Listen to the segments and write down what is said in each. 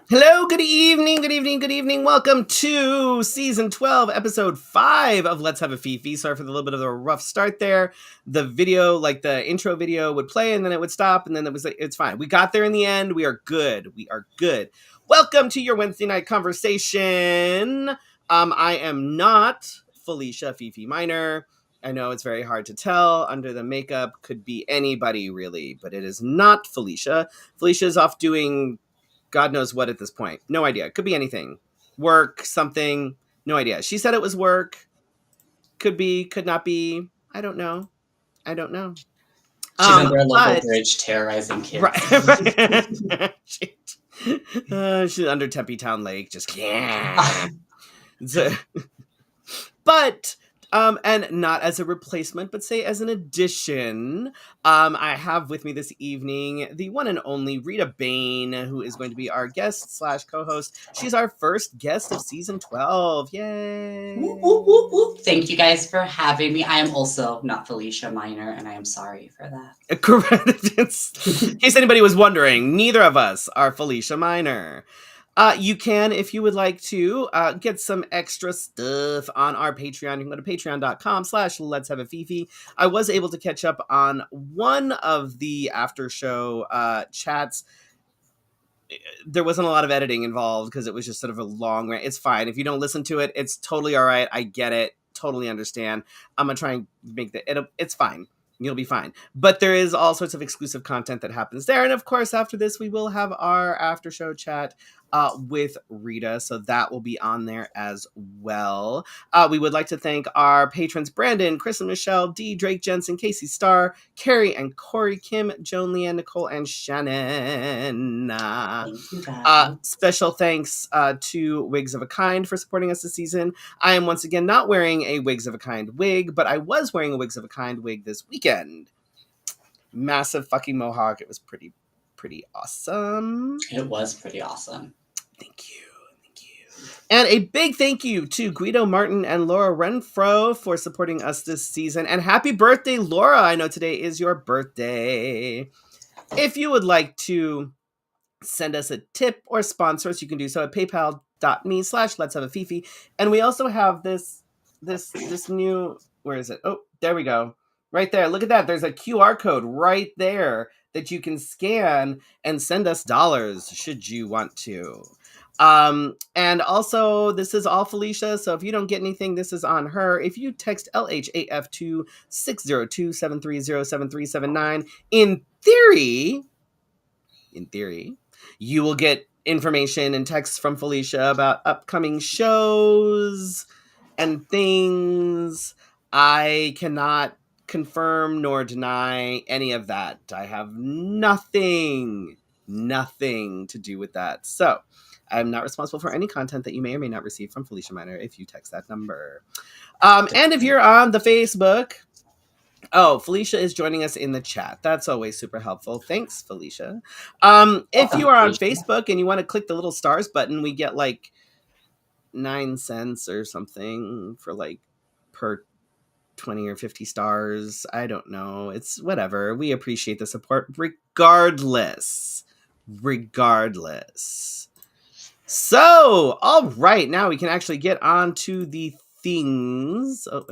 Hello, good evening, good evening, good evening. Welcome to season 12, episode 5 of Let's Have a Fefe. Sorry for the little bit of a rough start there. The video, like the intro video would play and then it would stop and then it was like, it's fine. We got there in the end. We are good. We are good. Welcome to your Wednesday night conversation. I am not Felicia Fefe Minor. I know it's very hard to tell. Under the makeup could be anybody really, but it is not Felicia. Felicia is off doing God knows what at this point. No idea. Could be anything. Work, something. No idea. She said it was work. Could be, could not be. I don't know. I don't know. She's under a local But bridge terrorizing kids. right. She's under Tempe Town Lake, just yeah. But and not as a replacement, but say as an addition. I have with me this evening the one and only Rita Bain, who is going to be our guest / co-host. She's our first guest of season 12. Yay! Whoop, whoop, whoop, whoop. Thank you guys for having me. I am also not Felicia Minor, and I am sorry for that. Correct. In case anybody was wondering, neither of us are Felicia Minor. You can, if you would like to, get some extra stuff on our Patreon. You can go to patreon.com/Let's Have a Fefe. I was able to catch up on one of the after show chats. There wasn't a lot of editing involved because it was just sort of a long rant. It's fine. If you don't listen to it, it's totally all right. I get it. Totally understand. I'm going to try and make it's fine. You'll be fine. But there is all sorts of exclusive content that happens there. And of course, after this, we will have our after show chat with Rita. So that will be on there as well. We would like to thank our patrons, Brandon, Chris and Michelle, D, Drake, Jensen, Casey Starr, Carrie and Corey, Kim, Joan, Leanne, Nicole, and Shannon. Thank you, guys. Special thanks to Wigs of a Kind for supporting us this season. I am once again not wearing a Wigs of a Kind wig, but I was wearing a Wigs of a Kind wig this weekend. Massive fucking mohawk. It was pretty awesome. It was pretty awesome. Thank you. And a big thank you to Guido Martin and Laura Renfro for supporting us this season. And happy birthday, Laura. I know today is your birthday. If you would like to send us a tip or sponsor us, you can do so at paypal.me/Let's Have a Fefe. And we also have this new, where is it? Oh, there we go. Right there. Look at that. There's a QR code right there that you can scan and send us dollars should you want to. And also this is all Felicia. So if you don't get anything, this is on her. If you text LHAF to 602-730-7379, in theory, you will get information and texts from Felicia about upcoming shows and things. I cannot confirm nor deny any of that. I have nothing to do with that. So I'm not responsible for any content that you may or may not receive from Felicia Minor if you text that number. And if you're on the Facebook, Felicia is joining us in the chat. That's always super helpful. Thanks, Felicia. If you are on Facebook and you want to click the little stars button, we get like 9 cents or something for like per 20 or 50 stars. I don't know. It's whatever. We appreciate the support regardless. So, all right. Now we can actually get on to the things. Oh,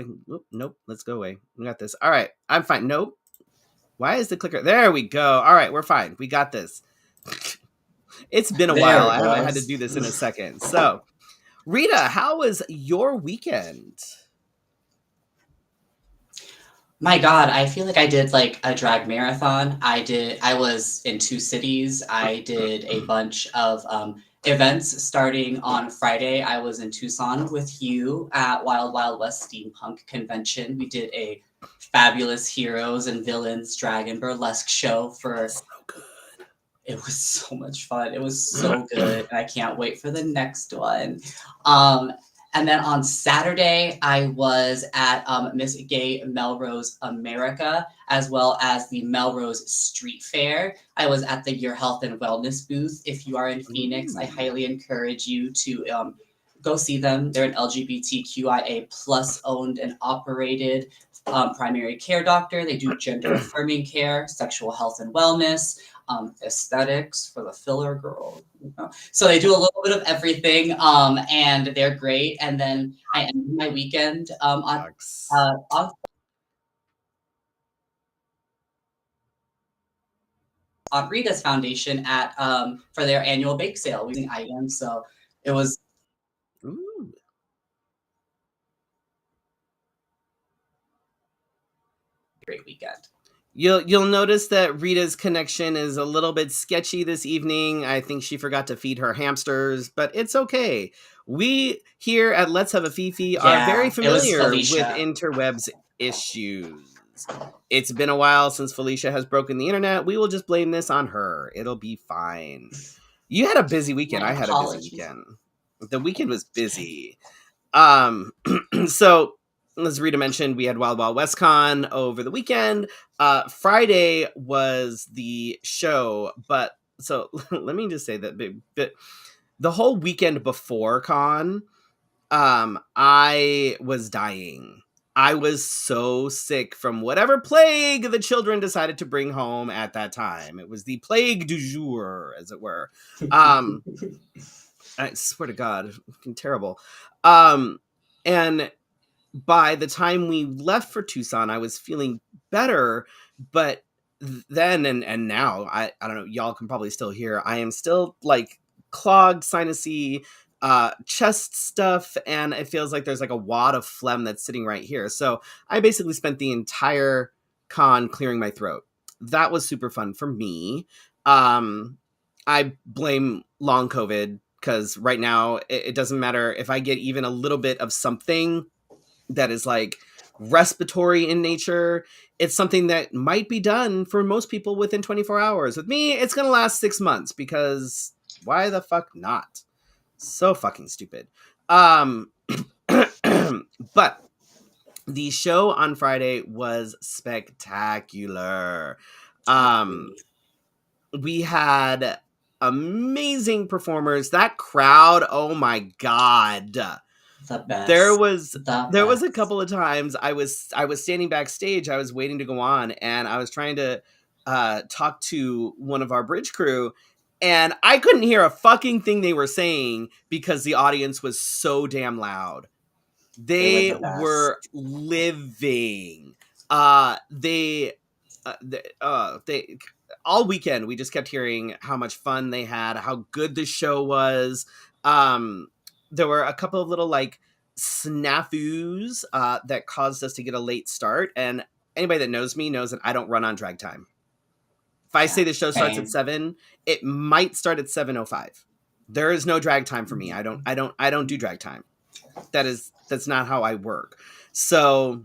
nope. Let's go away. We got this. All right. I'm fine. Nope. Why is the clicker? There we go. All right. We're fine. We got this. It's been a while. I haven't had to do this in a second. So, Rita, how was your weekend? My God, I feel like I did like a drag marathon. I was in 2 cities. I did a bunch of events starting on Friday. I was in Tucson with you at Wild Wild West Steampunk Convention. We did a fabulous heroes and villains drag and burlesque show for So good. It was so much fun. It was so good. And I can't wait for the next one. And then on Saturday, I was at Miss Gay Melrose America, as well as the Melrose Street Fair. I was at the Your Health and Wellness booth. If you are in Phoenix, I highly encourage you to go see them. They're an LGBTQIA plus owned and operated primary care doctor. They do gender affirming care, sexual health and wellness, aesthetics for the filler girl. So they do a little bit of everything, and they're great. And then I ended my weekend Sucks. on Rita's Foundation at for their annual bake sale using items. So it was Ooh. a great weekend. You'll notice that Rita's connection is a little bit sketchy this evening. I think she forgot to feed her hamsters, but it's okay. We here at Let's Have a Fifi are very Yeah, it was familiar with Felicia. interwebs issues. It's been a while since Felicia has broken the internet. We will just blame this on her. It'll be fine. You had a busy weekend. My I had a busy apologies. weekend. The weekend was busy. Um, so as Rita mentioned, we had Wild Wild West Con over the weekend. Friday was the show, but so let me just say that the whole weekend before con, I was dying. I was so sick from whatever plague the children decided to bring home at that time. It was the plague du jour, as it were. Um, I swear to God, fucking terrible. And by the time we left for Tucson, I was feeling better, but then and now I don't know, y'all can probably still hear I am still like clogged, sinusy, chest stuff, and it feels like there's like a wad of phlegm that's sitting right here. So I basically spent the entire con clearing my throat. That was super fun for me. I blame long COVID because right now it doesn't matter if I get even a little bit of something that is like respiratory in nature. It's something that might be done for most people within 24 hours. With me, it's going to last 6 months because why the fuck not? So fucking stupid. But the show on Friday was spectacular. Um, we had amazing performers. That crowd, oh my god. The There best. was The there was a best. couple of times I was standing backstage. I was waiting to go on, and I was trying to talk to one of our bridge crew, and I couldn't hear a fucking thing they were saying because the audience was so damn loud. They were They the were best. living. They all weekend we just kept hearing how much fun they had, how good the show was. Um, there were a couple of little like snafus that caused us to get a late start, and anybody that knows me knows that I don't run on drag time. If I Yeah, say the show starts at same. 7, it might start at 7:05. There is no drag time for me. I don't do drag time. That's not how I work. So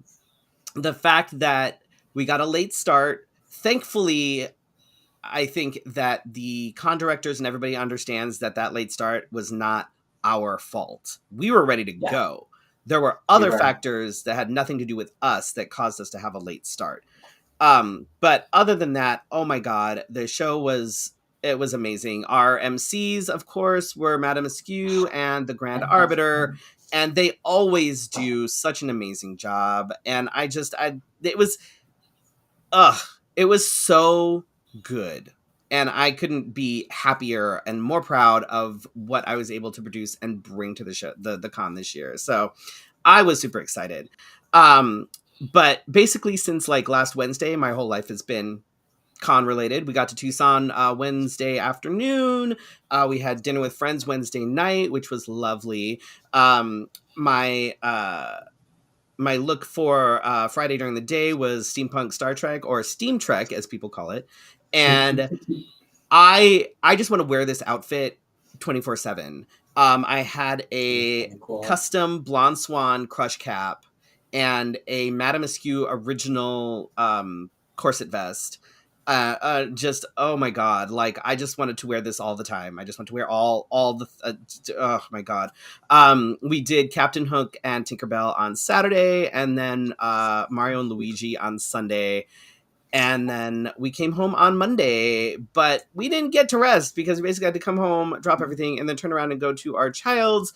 the fact that we got a late start, thankfully, I think that the con directors and everybody understands that that late start was not our fault. We were ready to Yeah, go. There were we other were. factors that had nothing to do with us that caused us to have a late start. But other than that, oh my god, the show was it was amazing. Our MCs, of course, were Madame Askew and the I Grand love Arbiter, them. and they always do such an amazing job. And I it was ugh, it was so good. And I couldn't be happier and more proud of what I was able to produce and bring to the show, the con this year. So I was super excited. But basically, since like last Wednesday, my whole life has been con related. We got to Tucson Wednesday afternoon. We had dinner with friends Wednesday night, which was lovely. My my look for Friday during the day was steampunk Star Trek, or Steam Trek as people call it, and I just want to wear this outfit 24/7. I had It's a really cool. custom Blonde Swan crush cap and a Madame Askew original corset vest. Just oh my god, like I just wanted to wear this all the time. I just want to wear all the oh my god. We did Captain Hook and Tinkerbell on Saturday, and then Mario and Luigi on Sunday, and then we came home on Monday, but we didn't get to rest because we basically had to come home, drop everything, and then turn around and go to our child's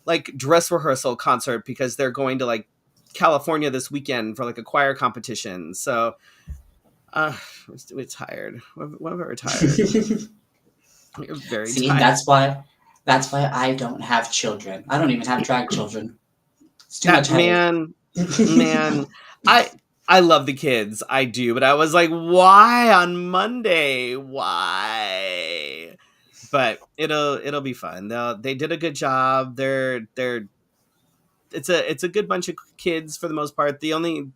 like dress rehearsal concert because they're going to like California this weekend for like a choir competition. So we're tired. We're tired. You're very See, tired. that's why I don't have children. I don't even have drag children. It's too much headache. Man, I I love the kids, I do, but I was like, why on Monday? Why? But it'll be fun. They did a good job. They're it's a good bunch of kids for the most part. The only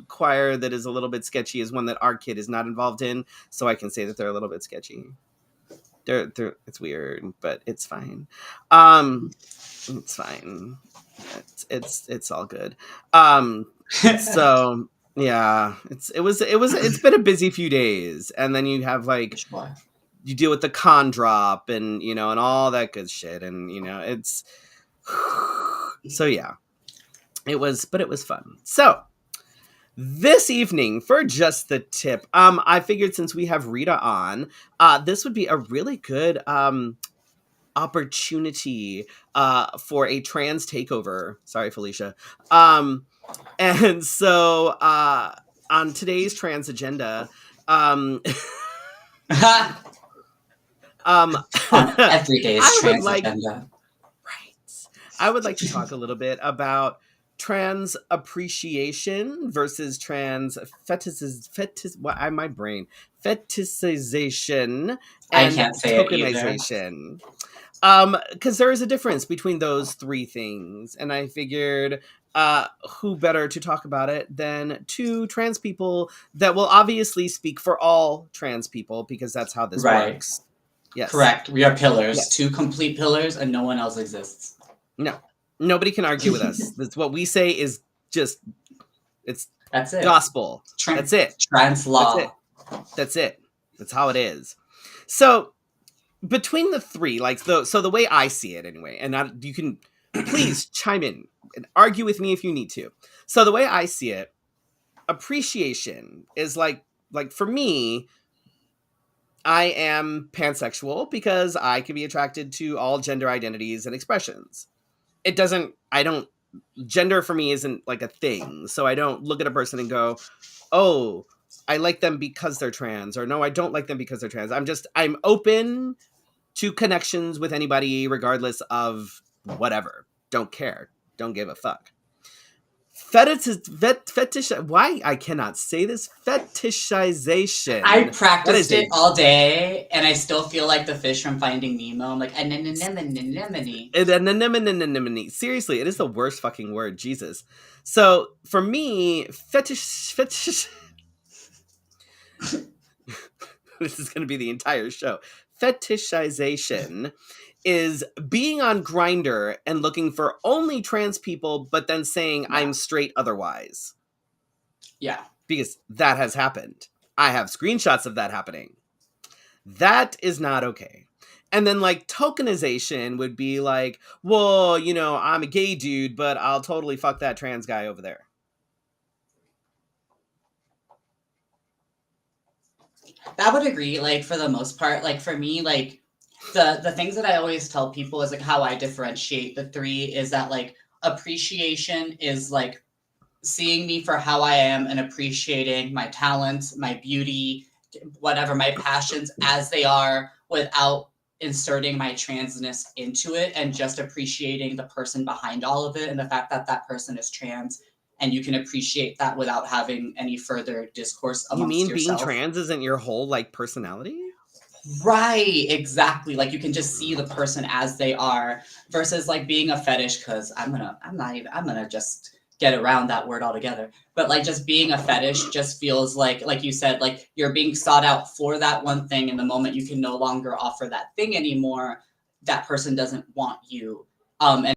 choir that is a little bit sketchy is one that our kid is not involved in, so I can say that they're a little bit sketchy. They're it's weird, but it's fine. Um, it's fine. It's all good. Um, so yeah, it's been a busy few days, and then you have like Sure. you deal with the con drop and and all that good shit, and it's so yeah, but it was fun. So this evening for just the tip, I figured since we have Rita on, this would be a really good opportunity for a trans takeover. Sorry, Felicia. And so on today's trans agenda, um, On every day's I would trans like agenda. right. I would like to talk a little bit about trans appreciation versus trans my brain fetishization I and can't say it either. tokenization. Because there is a difference between those three things, and I figured who better to talk about it than two trans people that will obviously speak for all trans people because that's how this Right. works. Yes. Correct. We are pillars, Yes. 2 complete pillars, and no one else exists. No. Nobody can argue with us. That's what we say is just it's That's it. gospel. That's it. Trans That's law. it. That's it. That's how it is. So between the three, the way I see it anyway, and you can please chime in and argue with me if you need to. So the way I see it, appreciation is like for me, I am pansexual because I can be attracted to all gender identities and expressions. I don't gender for me isn't like a thing. So I don't look at a person and go, "Oh, I like them because they're trans," or "No, I don't like them because they're trans." I'm open to connections with anybody regardless of whatever. Don't care. Don't give a fuck. Fetish why I cannot say this fetishization. I That practiced is it a all day, and I still feel like the fish from Finding Nemo. I'm like, anemone. seriously, it is the worst fucking word, Jesus. So for me, fetish this is going to be the entire show. Fetishization is being on Grindr and looking for only trans people, but then saying Yeah. I'm straight otherwise. Yeah. Because that has happened. I have screenshots of that happening. That is not okay. And then like tokenization would be like, well, I'm a gay dude, but I'll totally fuck that trans guy over there. I would agree, like, for the most part. Like, for me, like, the things that I always tell people is, like, how I differentiate the three is that, like, appreciation is, like, seeing me for how I am and appreciating my talents, my beauty, whatever, my passions as they are without inserting my transness into it, and just appreciating the person behind all of it and the fact that that person is trans, and you can appreciate that without having any further discourse You amongst mean being yourself. trans isn't your whole like personality? Right, exactly. Like, you can just see the person as they are versus like being a fetish, because I'm gonna just get around that word altogether. But like, just being a fetish just feels like you said, like you're being sought out for that one thing, and the moment you can no longer offer that thing anymore, that person doesn't want you. And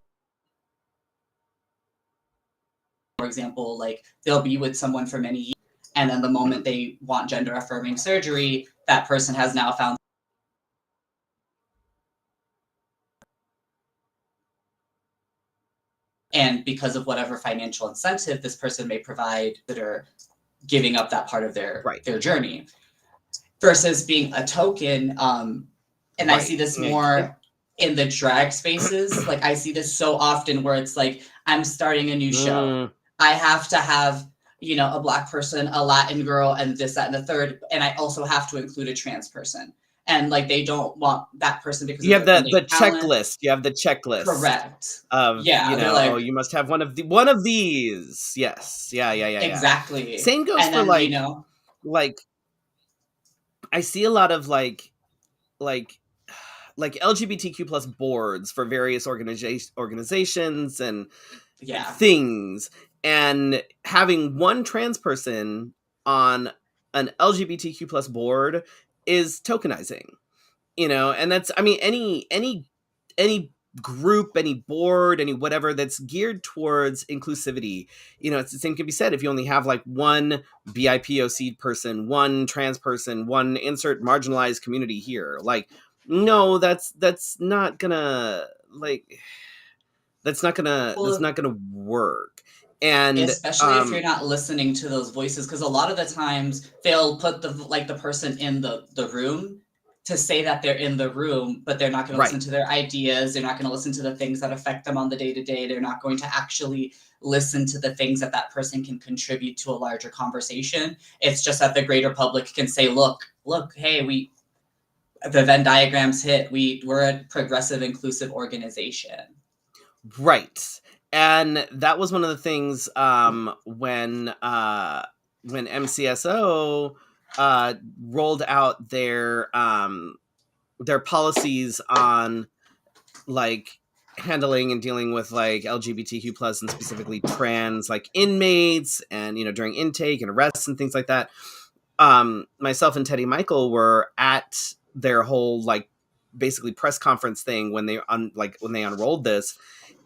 for example, like they'll be with someone for many years, and then the moment they want gender affirming surgery, that person has now found. And because of whatever financial incentive this person may provide, that are giving up that part of their Right. journey, versus being a token. And I see this more in the drag spaces. Like, I see this so often where it's like, I'm starting a new show. I have to have, a Black person, a Latin girl, and this, that, and the third. And I also have to include a trans person. and like they don't want that person because You of have their the innate talent. checklist. You have the checklist Correct. of, Yeah, they're oh, like you must have one of these. Yes. Yeah, yeah, yeah, yeah. exactly. Same goes And for then, like I see a lot of like LGBTQ plus boards for various organizations and yeah, things, and having one trans person on an LGBTQ plus board is tokenizing, and that's, I mean, any group, any board, any whatever that's geared towards inclusivity, it's the same can be said if you only have like one BIPOC person, one trans person, one insert marginalized community here. Like, no, that's not gonna, like, that's well, not gonna work. And especially if you're not listening to those voices, because a lot of the times they'll put the person in the room to say that they're in the room, but they're not going to listen right. to their ideas. They're not going to listen to the things that affect them on the day to day. They're not going to actually listen to the things that that person can contribute to a larger conversation. It's just that the greater public can say, look, hey, the Venn diagrams hit. We're a progressive, inclusive organization. Right. And that was one of the things, when MCSO rolled out their policies on, like, handling and dealing with like LGBTQ plus and specifically trans, like, inmates, and during intake and arrests and things like that. Myself and Teddy Michael were at their whole, like, basically press conference thing when when they unrolled this,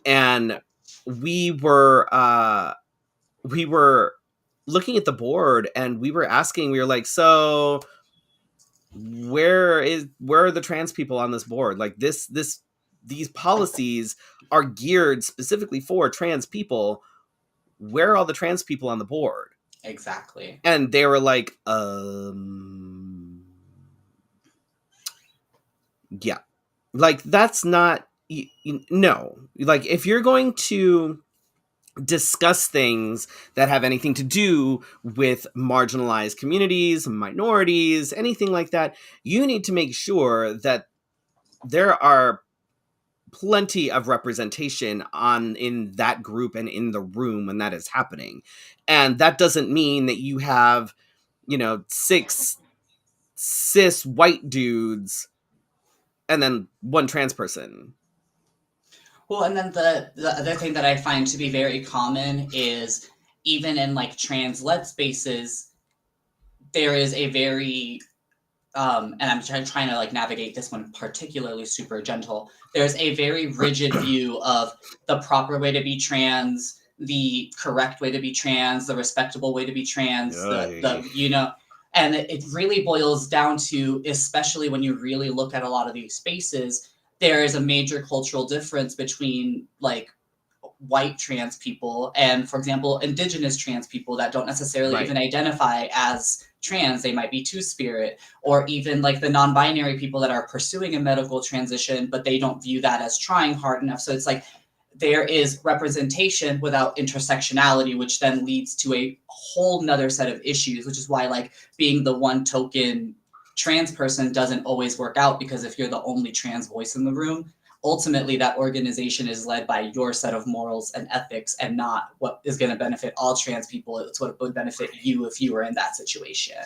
and we were looking at the board, and we were asking, we were like, so where are the trans people on this board? Like, these policies are geared specifically for trans people. Where are all the trans people on the board? Exactly. And they were like, yeah, like, that's not, no, like, if you're going to discuss things that have anything to do with marginalized communities, minorities, anything like that, you need to make sure that there are plenty of representation in that group and in the room when that is happening. And that doesn't mean that you have, six cis white dudes and then one trans person. Well, and then the other thing that I find to be very common is even in like trans-led spaces, there is a very and I'm trying to like navigate this one particularly super gentle. There's a very rigid view of the proper way to be trans, the correct way to be trans, the respectable way to be trans, the and it really boils down to, especially when you really look at a lot of these spaces, there is a major cultural difference between like white trans people and, for example, indigenous trans people that don't necessarily Right. even identify as trans. They might be two-spirit, or even like the non-binary people that are pursuing a medical transition, but they don't view that as trying hard enough. So it's like there is representation without intersectionality, which then leads to a whole nother set of issues, which is why like being the one token trans person doesn't always work out, because if you're the only trans voice in the room, ultimately that organization is led by your set of morals and ethics and not what is going to benefit all trans people. It's what would benefit you if you were in that situation.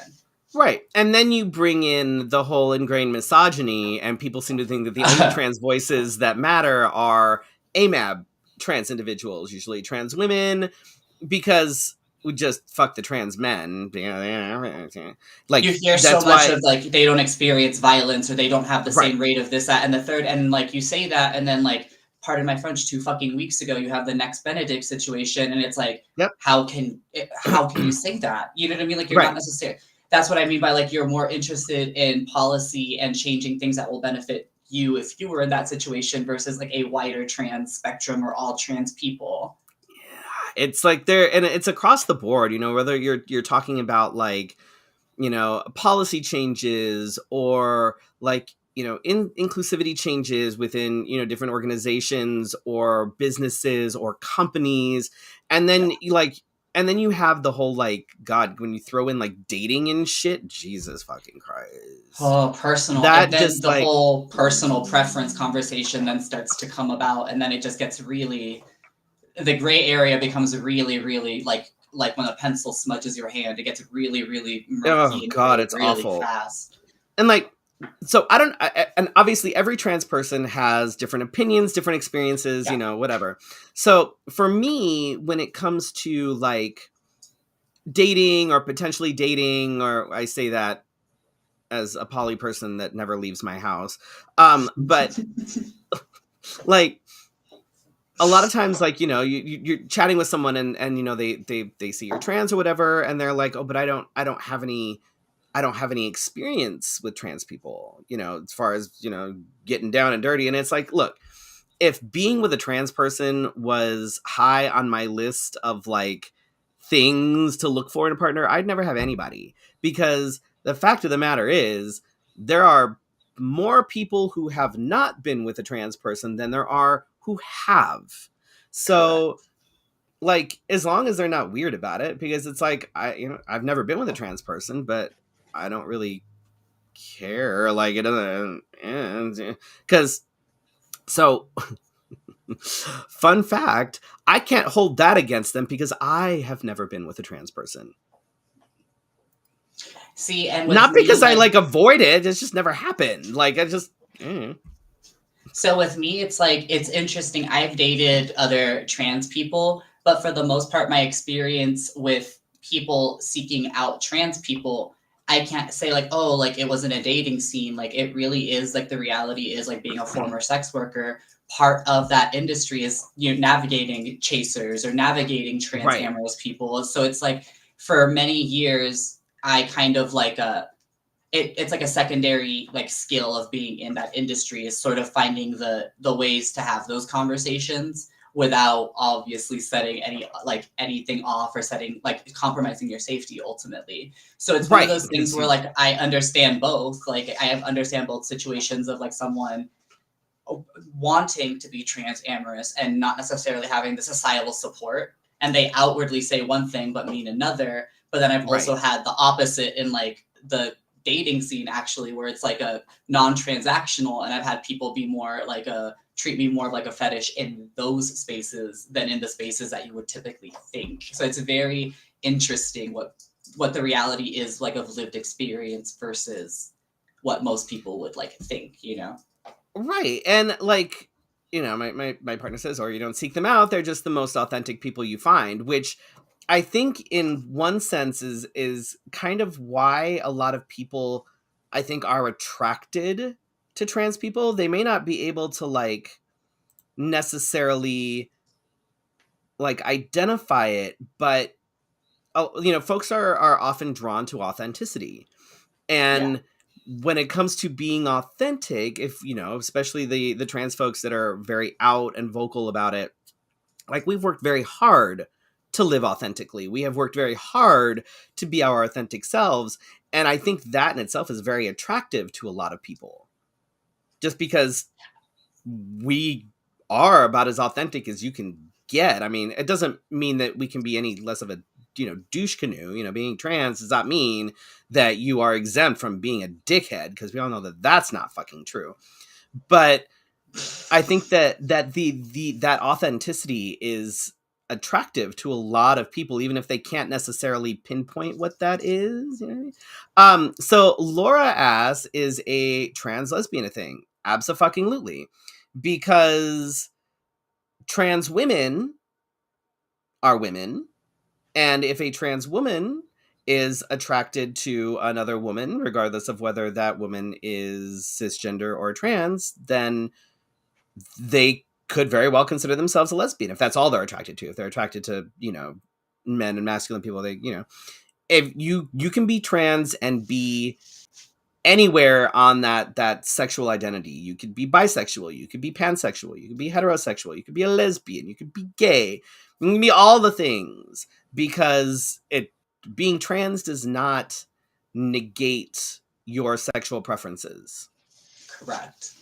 Right. And then you bring in the whole ingrained misogyny, and people seem to think that the only trans voices that matter are AMAB trans individuals, usually trans women, because we just fuck the trans men. Like, You hear so that's much why. of like they don't experience violence or they don't have the Right. same rate of this, that, and the third. And like you say that, and then like, pardon my French, 2 fucking weeks ago, you have the next Benedict situation, and it's like, Yep. how can you say that? You know what I mean? Like you're Right. not necessarily. That's what I mean by like you're more interested in policy and changing things that will benefit you if you were in that situation versus like a wider trans spectrum or all trans people. It's like there, and it's across the board, whether you're talking about, like, policy changes, or like, inclusivity changes within, different organizations or businesses or companies. And then, like, And then you have the whole, like, God, when you throw in, like, dating and shit, Jesus fucking Christ. Oh, personal. And That then just, the like, whole personal preference conversation then starts to come about, and then it just gets really, the gray area becomes really, really like when a pencil smudges your hand, it gets really, really oh murky and God, gray it's really awful. fast. And, like, so I don't, and obviously every trans person has different opinions, different experiences, Yeah. whatever. So for me, when it comes to, like, dating or potentially dating, or I say that as a poly person that never leaves my house. But like a lot of times, like, you're chatting with someone, and they see you're trans or whatever, and they're like, oh, but I don't have any experience with trans people, as far as, getting down and dirty. And it's like, look, if being with a trans person was high on my list of, like, things to look for in a partner, I'd never have anybody, because the fact of the matter is there are more people who have not been with a trans person than there are who have. Correct. So, like, as long as they're not weird about it, because it's like, I've never been with a trans person, but I don't really care. Like, it doesn't, because, so, fun fact, I can't hold that against them because I have never been with a trans person. See, and with Not me, because I, like, like, avoid it. It's just never happened. Like, I just, so with me, it's like, it's interesting. I've dated other trans people, but for the most part, my experience with people seeking out trans people, I can't say like, oh, like it wasn't a dating scene. Like it really is, like the reality is, like being a former sex worker, part of that industry is, navigating chasers or navigating trans right. amorous people. So it's like for many years, I kind of like it's like a secondary like skill of being in that industry is sort of finding the ways to have those conversations without obviously setting any like anything off or setting like compromising your safety ultimately. So it's one of Right. those things Because where you, like I understand both. Like I understand both situations of like someone wanting to be trans amorous and not necessarily having the societal support, and they outwardly say one thing but mean another. But then I've also right. had the opposite in like the dating scene actually, where it's like a non-transactional, and I've had people be more like a treat me more like a fetish in those spaces than in the spaces that you would typically think. So it's very interesting what the reality is like of lived experience versus what most people would like think. Right. And, like, my partner says, or you don't seek them out, they're just the most authentic people you find, which I think in one sense is kind of why a lot of people, I think, are attracted to trans people. They may not be able to, like, necessarily, like, identify it, but folks are often drawn to authenticity. Yeah. And when it comes to being authentic, if especially the trans folks that are very out and vocal about it, like, we've worked very hard to live authentically. We have worked very hard to be our authentic selves, and I think that in itself is very attractive to a lot of people, just because we are about as authentic as you can get. I mean, it doesn't mean that we can be any less of a douche canoe. Being trans does not mean that you are exempt from being a dickhead, because we all know that that's not fucking true. But I think that authenticity is attractive to a lot of people, even if they can't necessarily pinpoint what that is. So Laura asks, is a trans lesbian a thing? Abso-fucking-lutely. Because trans women are women, and if a trans woman is attracted to another woman, regardless of whether that woman is cisgender or trans, then they could very well consider themselves a lesbian if that's all they're attracted to. If they're attracted to, men and masculine people, if you can be trans and be anywhere on that sexual identity. You could be bisexual, you could be pansexual, you could be heterosexual, you could be a lesbian, you could be gay, you can be all the things, because being trans does not negate your sexual preferences. Correct.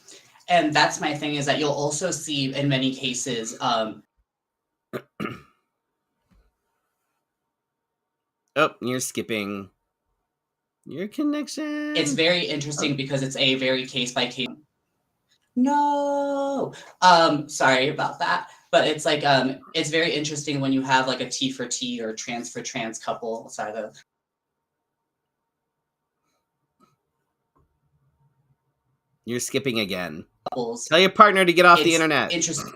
And that's my thing, is that you'll also see in many cases Oh, you're skipping your connection. It's very interesting because it's a very case by case. No, sorry about that. But it's like it's very interesting when you have like a T for T or trans for trans couple. Sorry, the You're skipping again. couples. Tell your partner to get off the It's internet. interesting.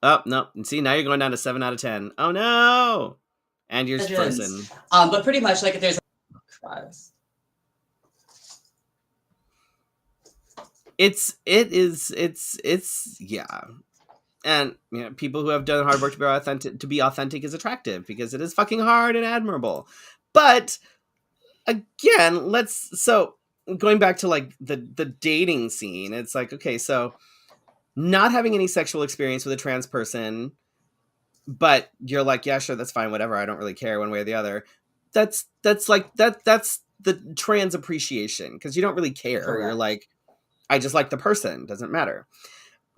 Oh, no. See, now you're going down to 7 out of 10. Oh, no. And you're frozen. But pretty much like there's it's yeah. And you know, people who have done hard work to be authentic is attractive because it is fucking hard and admirable. But again, so going back to like the dating scene, it's like, okay, so not having any sexual experience with a trans person, but you're like, yeah, sure, that's fine, whatever, I don't really care one way or the other. That's the trans appreciation, because you don't really care. Correct. You're like, I just like the person, doesn't matter.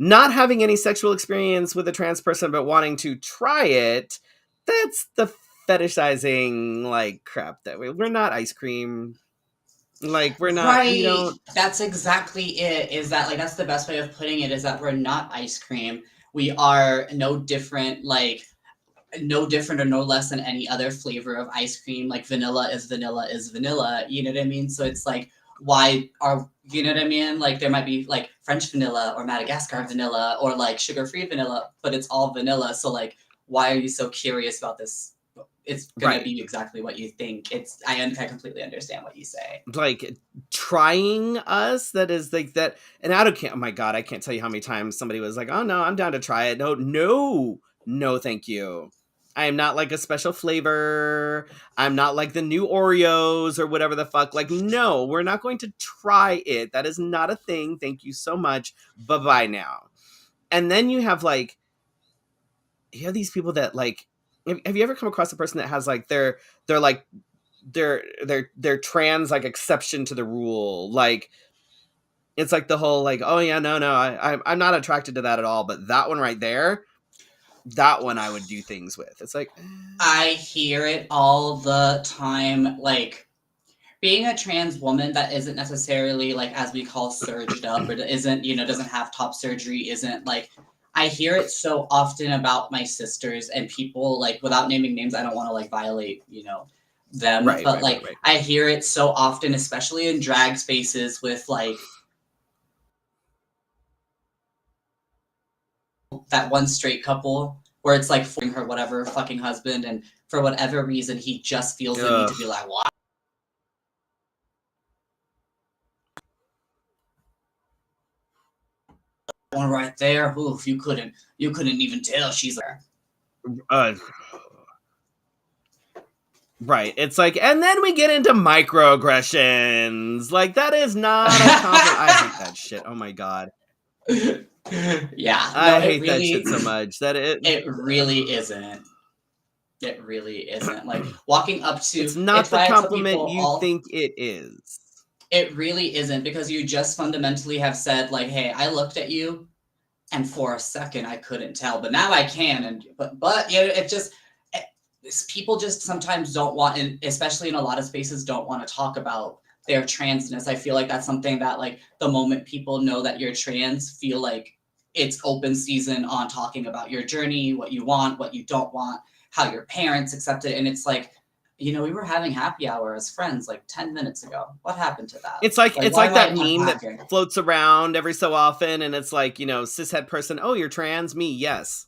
Not having any sexual experience with a trans person but wanting to try it, that's the fetishizing like crap that we're not ice cream. Like, we're not, right. We don't. That's exactly it. Is that like, that's the best way of putting it, is that we're not ice cream. We are no different or no less than any other flavor of ice cream. Like vanilla is vanilla, you know what I mean? So it's like, why are, you know what I mean? Like there might be like French vanilla or Madagascar vanilla or like sugar-free vanilla, but it's all vanilla. So like, why are you so curious about this? It's gonna be exactly what you think. I completely understand what you say. Like trying us, that is like that, and I don't, oh my god, I can't tell you how many times somebody was like, oh no, I'm down to try it. No, thank you. I am not like a special flavor. I'm not like the new Oreos or whatever the fuck. Like, no, we're not going to try it. That is not a thing. Thank you so much. Bye-bye now. And then you have these people that like, have you ever come across a person that has like they're trans like exception to the rule? Like, it's like the whole like, oh yeah, no, I'm not attracted to that at all, but that one right there, that one I would do things with. It's like, I hear it all the time. Like, being a trans woman that isn't necessarily like, as we call, surged up, or isn't, doesn't have top surgery, isn't like, I hear it so often about my sisters and people, like, without naming names, I don't want to like violate, them, but like, I hear it so often, especially in drag spaces with like that one straight couple where it's like for her whatever fucking husband, and for whatever reason he just feels the need to be like, what? One right there. Oof, you couldn't even tell she's there. Right. It's like, and then we get into microaggressions. Like, that is not a compliment. I hate that shit. Oh my god. Yeah. I hate that shit so much. It really isn't. It really isn't. Like, walking up to... It's not the compliment you think it is. It really isn't, because you just fundamentally have said, like, hey, I looked at you, and for a second I couldn't tell, but now I can. And but it just... people just sometimes don't want, and especially in a lot of spaces, don't want to talk about their transness. I feel like that's something that, like, the moment people know that you're trans, feel like it's open season on talking about your journey, what you want, what you don't want, how your parents accept it. And it's like, we were having happy hour as friends like 10 minutes ago. What happened to that? It's like that meme that floats around every so often, and it's like, cishet person, oh, you're trans? Me, yes.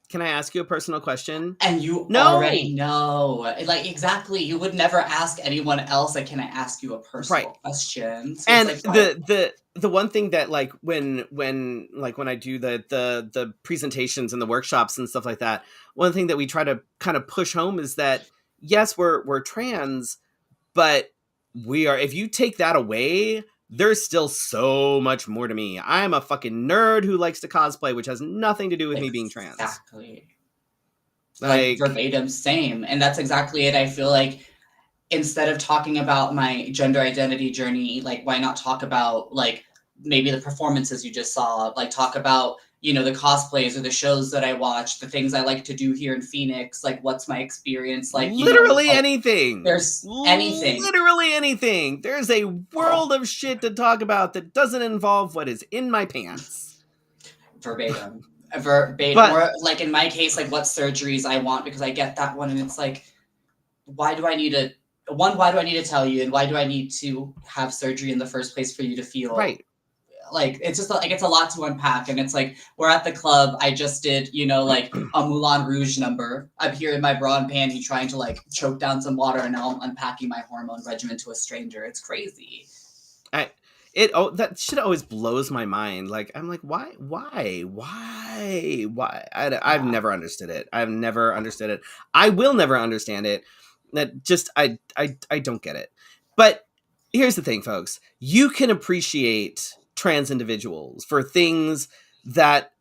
Can I ask you a personal question? And you already know. Like, exactly. You would never ask anyone else, like, can I ask you a personal question? So and like, the one thing that, like, when I do the presentations and the workshops and stuff like that, one thing that we try to kind of push home is that, yes, we're trans, but if you take that away, there's still so much more to me. I'm a fucking nerd who likes to cosplay, which has nothing to do with me being trans. Exactly. Like verbatim, same. And that's exactly it. I feel like instead of talking about my gender identity journey, like, why not talk about, like, maybe the performances you just saw? Like, talk about the cosplays or the shows that I watch, the things I like to do here in Phoenix, like what's my experience like, Literally anything. there's anything. Literally anything. There's a world of shit to talk about that doesn't involve what is in my pants. Verbatim. But, or like in my case, like what surgeries I want, because I get that one and it's like, why do I need to tell you, and why do I need to have surgery in the first place for you to feel right. like, it's just like, it's a lot to unpack. And it's like, we're at the club, I just did, like a Moulin Rouge number. I'm here in my bra and panty trying to like choke down some water, and now I'm unpacking my hormone regimen to a stranger. It's crazy. That shit always blows my mind. Like, I'm like, why? I've never understood it. I've never understood it. I will never understand it. That just, I don't get it. But here's the thing, folks. You can appreciate trans individuals for things that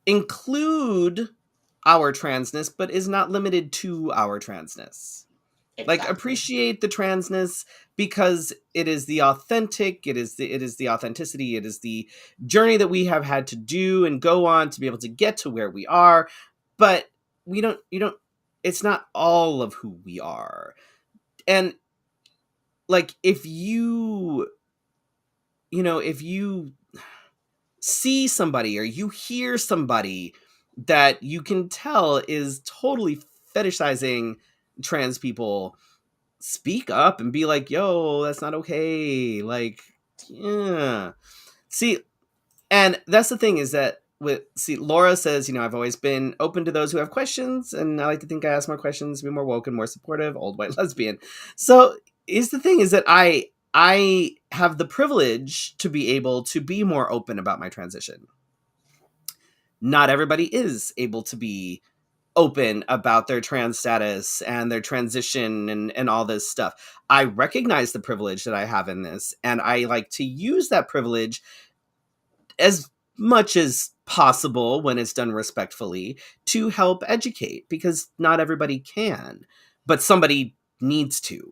include our transness, but is not limited to our transness. Exactly. Like, appreciate the transness because it is the authentic, it is the authenticity, it is the journey that we have had to do and go on to be able to get to where we are. But it's not all of who we are. And like, if you see somebody or you hear somebody that you can tell is totally fetishizing trans people, speak up and be like, yo, that's not okay. Like, yeah. See, and that's the thing is that Laura says, I've always been open to those who have questions, and I like to think I ask more questions, be more woke and more supportive, old white lesbian. So is the thing is that I have the privilege to be able to be more open about my transition. Not everybody is able to be open about their trans status and their transition and all this stuff. I recognize the privilege that I have in this, and I like to use that privilege as much as possible when it's done respectfully to help educate, because not everybody can, but somebody needs to.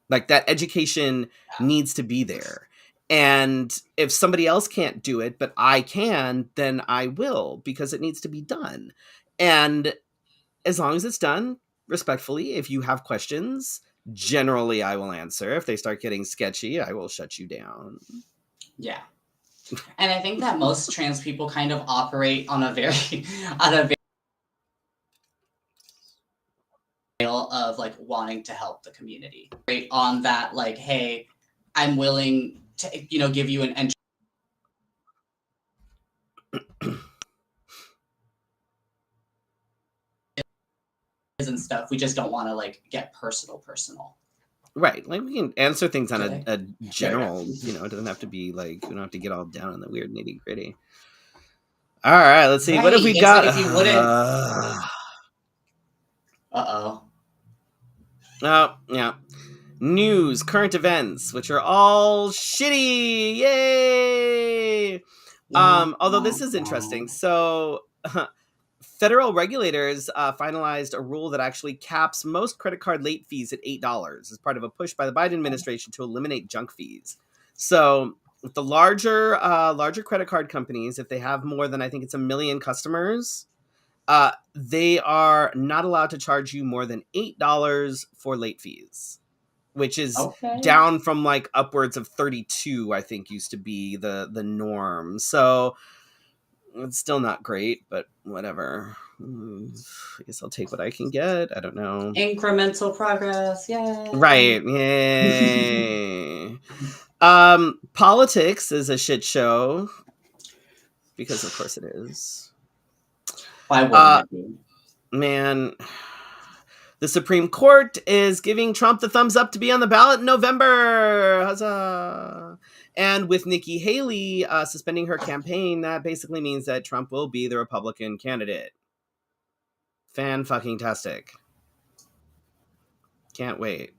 Like, that education needs to be there. And if somebody else can't do it, but I can, then I will, because it needs to be done. And as long as it's done respectfully, if you have questions, generally I will answer. If they start getting sketchy, I will shut you down. Yeah. And I think that most trans people kind of operate on a very of like wanting to help the community. Right on that, like, hey, I'm willing to, give you an entry and stuff. We just don't want to like get personal. Right. Like, we can answer things on a general, it doesn't have to be like, we don't have to get all down in the weird nitty gritty. All right, let's see. Right. What have we got? If you wouldn't. Uh-oh. Oh, yeah. News, current events, which are all shitty. Yay! Although this is interesting. So, federal regulators finalized a rule that actually caps most credit card late fees at $8 as part of a push by the Biden administration to eliminate junk fees. So, with the larger credit card companies, if they have more than, I think it's 1 million customers, they are not allowed to charge you more than $8 for late fees, which is down from like upwards of 32, I think used to be the norm. So it's still not great, but whatever. I guess I'll take what I can get. I don't know. Incremental progress. Yay. Right. Yay. Politics is a shit show. Because of course it is. Why wouldn't it be? Man, the Supreme Court is giving Trump the thumbs up to be on the ballot in November. Huzzah. And with Nikki Haley suspending her campaign, that basically means that Trump will be the Republican candidate. Fan-fucking-tastic. Can't wait.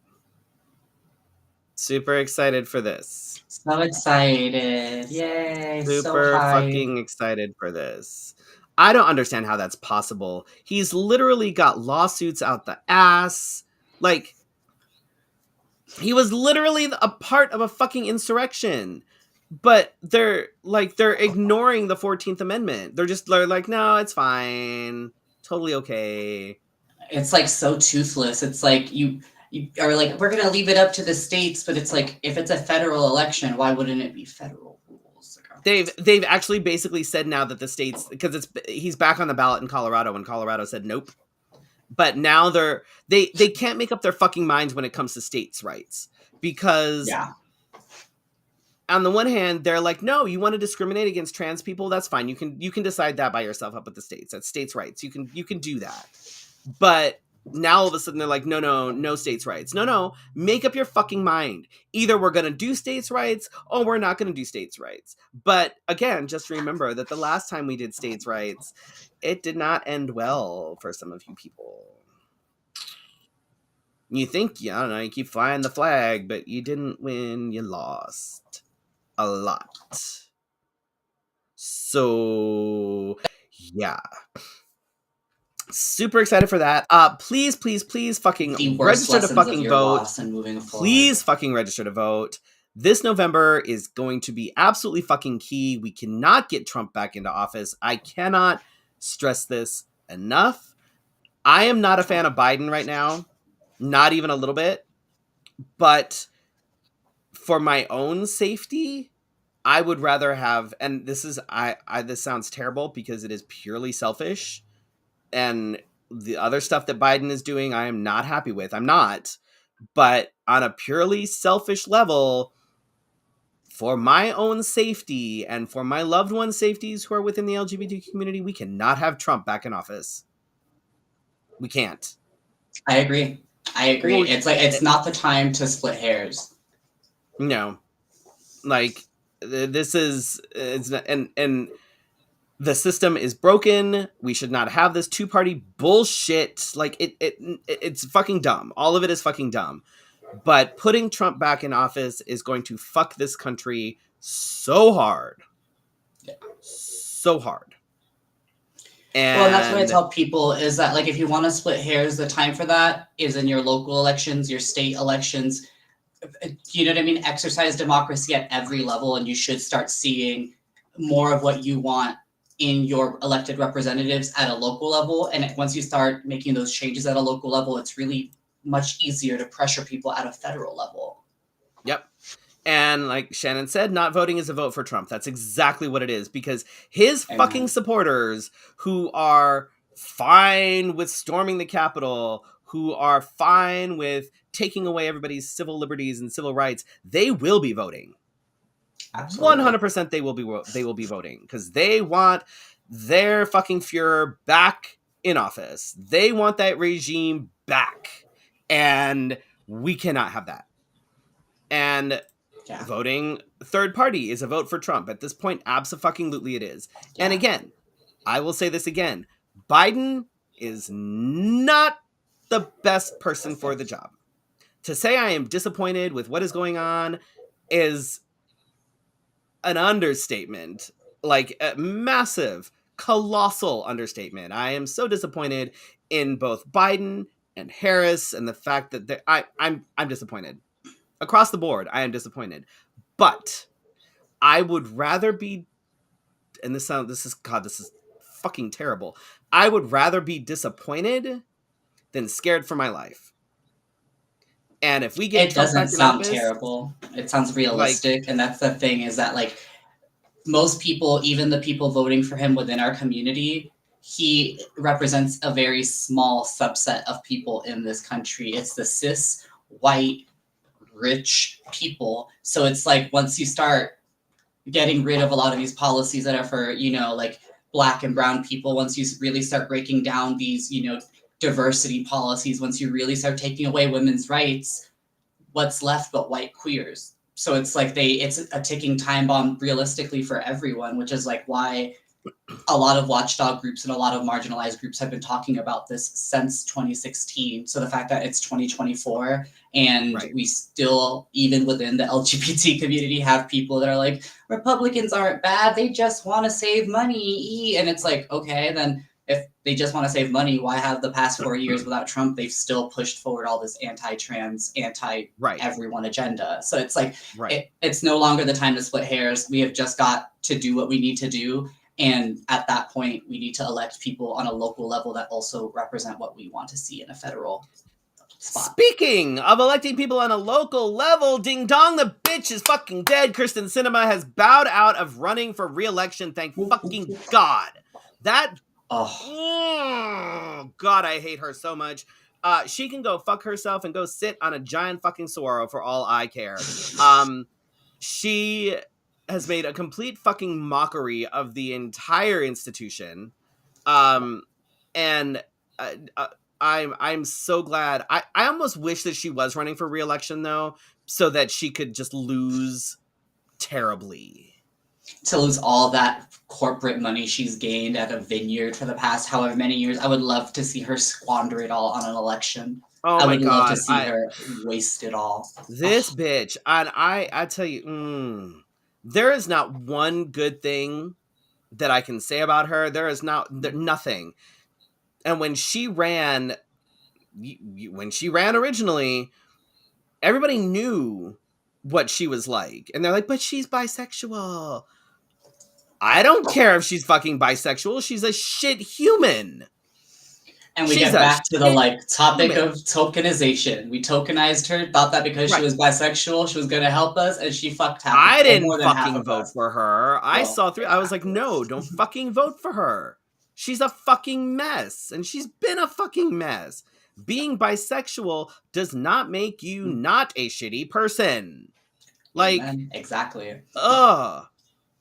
Super excited for this. So excited. Yay. Super fucking excited for this. I don't understand how that's possible. He's literally got lawsuits out the ass. Like, he was literally a part of a fucking insurrection. but they're ignoring the 14th Amendment. They're like, no, it's fine, totally okay. It's like so toothless. It's like you are like, we're gonna leave it up to the states, but it's like, if it's a federal election, why wouldn't it be federal rules? They've actually basically said now that the states, because he's back on the ballot in Colorado, and Colorado said nope. But now they can't make up their fucking minds when it comes to states' rights, because Yeah. on the one hand, they're like, no, you want to discriminate against trans people? That's fine. You can decide that by yourself up at the states. That's states' rights. You can do that. But now all of a sudden they're like, no states' rights. No, make up your fucking mind. Either we're going to do states' rights or we're not going to do states' rights. But again, just remember that the last time we did states' rights, it did not end well for some of you people. You think, I don't know, you keep flying the flag, but you didn't win, you lost. A lot. So, yeah. Super excited for that. Please fucking register to fucking vote. Please fucking register to vote. This November is going to be absolutely fucking key. We cannot get Trump back into office. I cannot stress this enough. I am not a fan of Biden right now. Not even a little bit. But for my own safety, I would rather have, and this is this sounds terrible because it is purely selfish, and the other stuff that Biden is doing, I am not happy with. I'm not. But on a purely selfish level, for my own safety and for my loved ones' safeties who are within the LGBT community, we cannot have Trump back in office. We can't. I agree. Well, it's like, it's not the time to split hairs. No. Like, this is, it's not, and the system is broken. We should not have this two-party bullshit. Like, it's fucking dumb. All of it is fucking dumb. But putting Trump back in office is going to fuck this country so hard. Yeah. So hard. And that's what I tell people is that, like, if you want to split hairs, the time for that is in your local elections, your state elections. You know what I mean? Exercise democracy at every level, and you should start seeing more of what you want in your elected representatives at a local level. And once you start making those changes at a local level, it's really much easier to pressure people at a federal level. Yep. And like Shannon said, not voting is a vote for Trump. That's exactly what it is, because his fucking supporters, who are fine with storming the Capitol, who are fine with taking away everybody's civil liberties and civil rights, they will be voting. Absolutely. 100% they will be voting, because they want their fucking Fuhrer back in office. They want that regime back. And we cannot have that. And voting third party is a vote for Trump. At this point, abso-fucking-lutely it is. Yeah. And again, I will say this again. Biden is not the best person for the job. To say I am disappointed with what is going on is an understatement. Like a massive, colossal understatement. I am so disappointed in both Biden and Harris, and the fact that I'm disappointed. Across the board, I am disappointed. But I would rather be, and this is fucking terrible. I would rather be disappointed than scared for my life. And if we get Trump back in office, terrible. It sounds realistic, like, and that's the thing, is that, like, most people, even the people voting for him within our community, he represents a very small subset of people in this country. It's the cis, white, rich people. So it's like, once you start getting rid of a lot of these policies that are for, you know, like Black and brown people, once you really start breaking down these, you know, diversity policies, once you really start taking away women's rights, what's left but white queers? So it's like it's a ticking time bomb realistically for everyone, which is like why a lot of watchdog groups and a lot of marginalized groups have been talking about this since 2016. So the fact that it's 2024 and we still, even within the LGBT community, have people that are like, Republicans aren't bad, they just want to save money. And it's like, okay, then if they just want to save money, why have the past 4 years without Trump? They've still pushed forward all this anti-trans, Right. anti-everyone agenda. So it's like, Right. it's no longer the time to split hairs. We have just got to do what we need to do. And at that point, we need to elect people on a local level that also represent what we want to see in a federal spot. Speaking of electing people on a local level, ding dong, the bitch is fucking dead. Kirsten Sinema has bowed out of running for re-election. Thank fucking God. That, oh, God, I hate her so much. She can go fuck herself and go sit on a giant fucking saguaro for all I care. She has made a complete fucking mockery of the entire institution. And I'm so glad. I almost wish that she was running for re-election though, so that she could just lose terribly. To lose all that corporate money she's gained at a vineyard for the past however many years. I would love to see her squander it all on an election. Oh I my would God, love to see her waste it all. This bitch, and I tell you, there is not one good thing that I can say about her. There is nothing. And when she ran, originally, everybody knew what she was like, and they're like, "But she's bisexual." I don't care if she's fucking bisexual. She's a shit human. And we get back to the topic of tokenization. We tokenized her, thought that because she was bisexual, she was going to help us, and she fucked half. I didn't fucking vote for her. I saw through. I was like, no, don't fucking vote for her. She's a fucking mess, and she's been a fucking mess. Being bisexual does not make you not a shitty person. Like, amen. Exactly.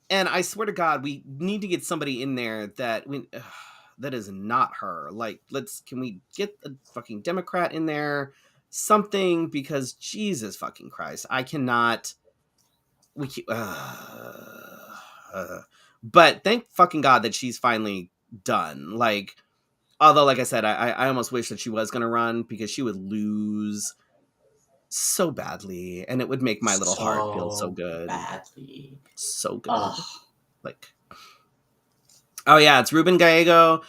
And I swear to God, we need to get somebody in there that that is not her. Like, can we get a fucking Democrat in there? Something, because Jesus fucking Christ, I cannot. But thank fucking God that she's finally done. Like, although, like I said, I almost wish that she was gonna run, because she would lose so badly, and it would make my little heart feel so good. Badly. So good. Like, oh yeah, it's Ruben Gallego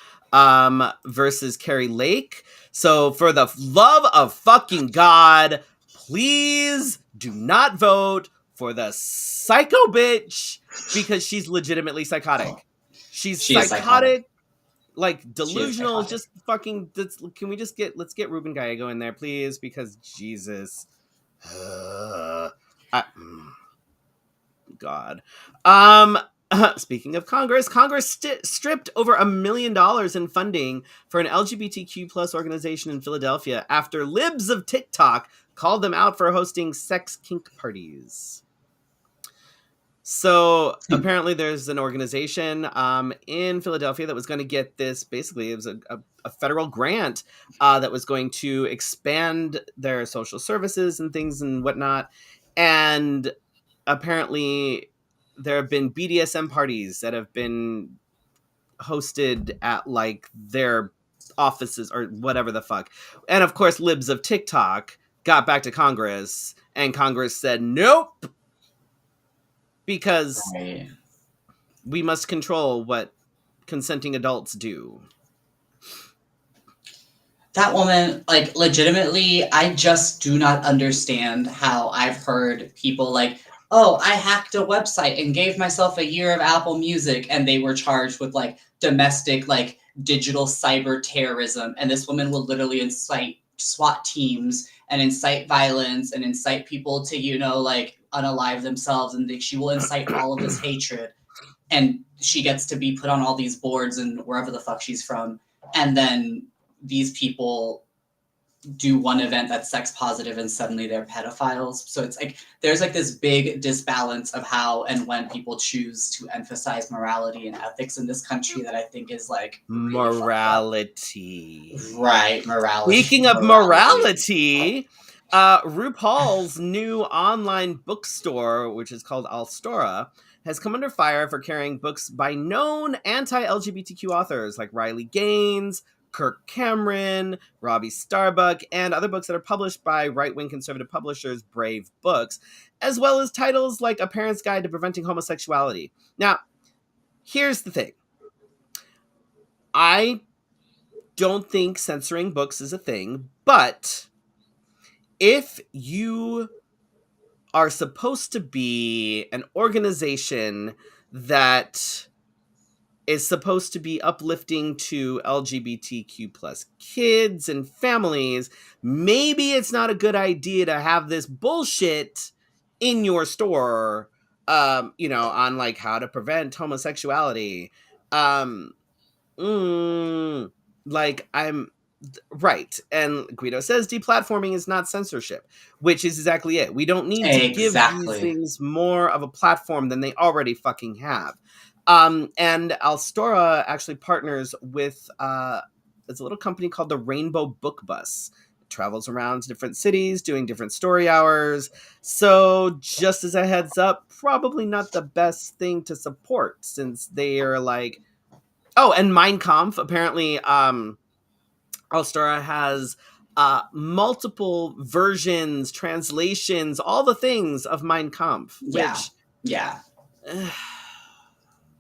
versus Carrie Lake. So for the love of fucking God, please do not vote for the psycho bitch, because she's legitimately psychotic. She's psychotic, like delusional. Just fucking. Can we just let's get Ruben Gallego in there, please? Because Jesus, God. Speaking of Congress stripped over $1 million in funding for an LGBTQ plus organization in Philadelphia after libs of TikTok called them out for hosting sex kink parties. So apparently there's an organization in Philadelphia that was going to get this. Basically, it was a federal grant that was going to expand their social services and things and whatnot. And apparently there have been BDSM parties that have been hosted at like their offices or whatever the fuck. And of course, libs of TikTok got back to Congress, and Congress said, nope, because we must control what consenting adults do. That woman, like, legitimately, I just do not understand how I've heard people like, oh, I hacked a website and gave myself a year of Apple Music, and they were charged with like domestic, like digital cyber terrorism. And this woman will literally incite SWAT teams and incite violence and incite people to, you know, like unalive themselves. And she will incite all of this hatred. And she gets to be put on all these boards and wherever the fuck she's from. And then these people do one event that's sex positive and suddenly they're pedophiles. So it's like there's like this big disbalance of how and when people choose to emphasize morality and ethics in this country that I think is like really morality. Right, morality. Speaking of morality, RuPaul's new online bookstore, which is called Alstora, has come under fire for carrying books by known anti-LGBTQ authors like Riley Gaines, Kirk Cameron, Robbie Starbuck, and other books that are published by right-wing conservative publishers Brave Books, as well as titles like A Parent's Guide to Preventing Homosexuality. Now, here's the thing. I don't think censoring books is a thing, but if you are supposed to be an organization that is supposed to be uplifting to LGBTQ plus kids and families, maybe it's not a good idea to have this bullshit in your store, on like how to prevent homosexuality. Um, mm, like I'm right. And Guido says deplatforming is not censorship, which is exactly it. We don't need to give these Exactly. things more of a platform than they already fucking have. And Alstora actually partners with it's a little company called the Rainbow Book Bus. It travels around to different cities doing different story hours. So just as a heads up, probably not the best thing to support since they are like, oh, and Mein Kampf apparently Alstora has multiple versions, translations, all the things of Mein Kampf, Yeah. which Yeah.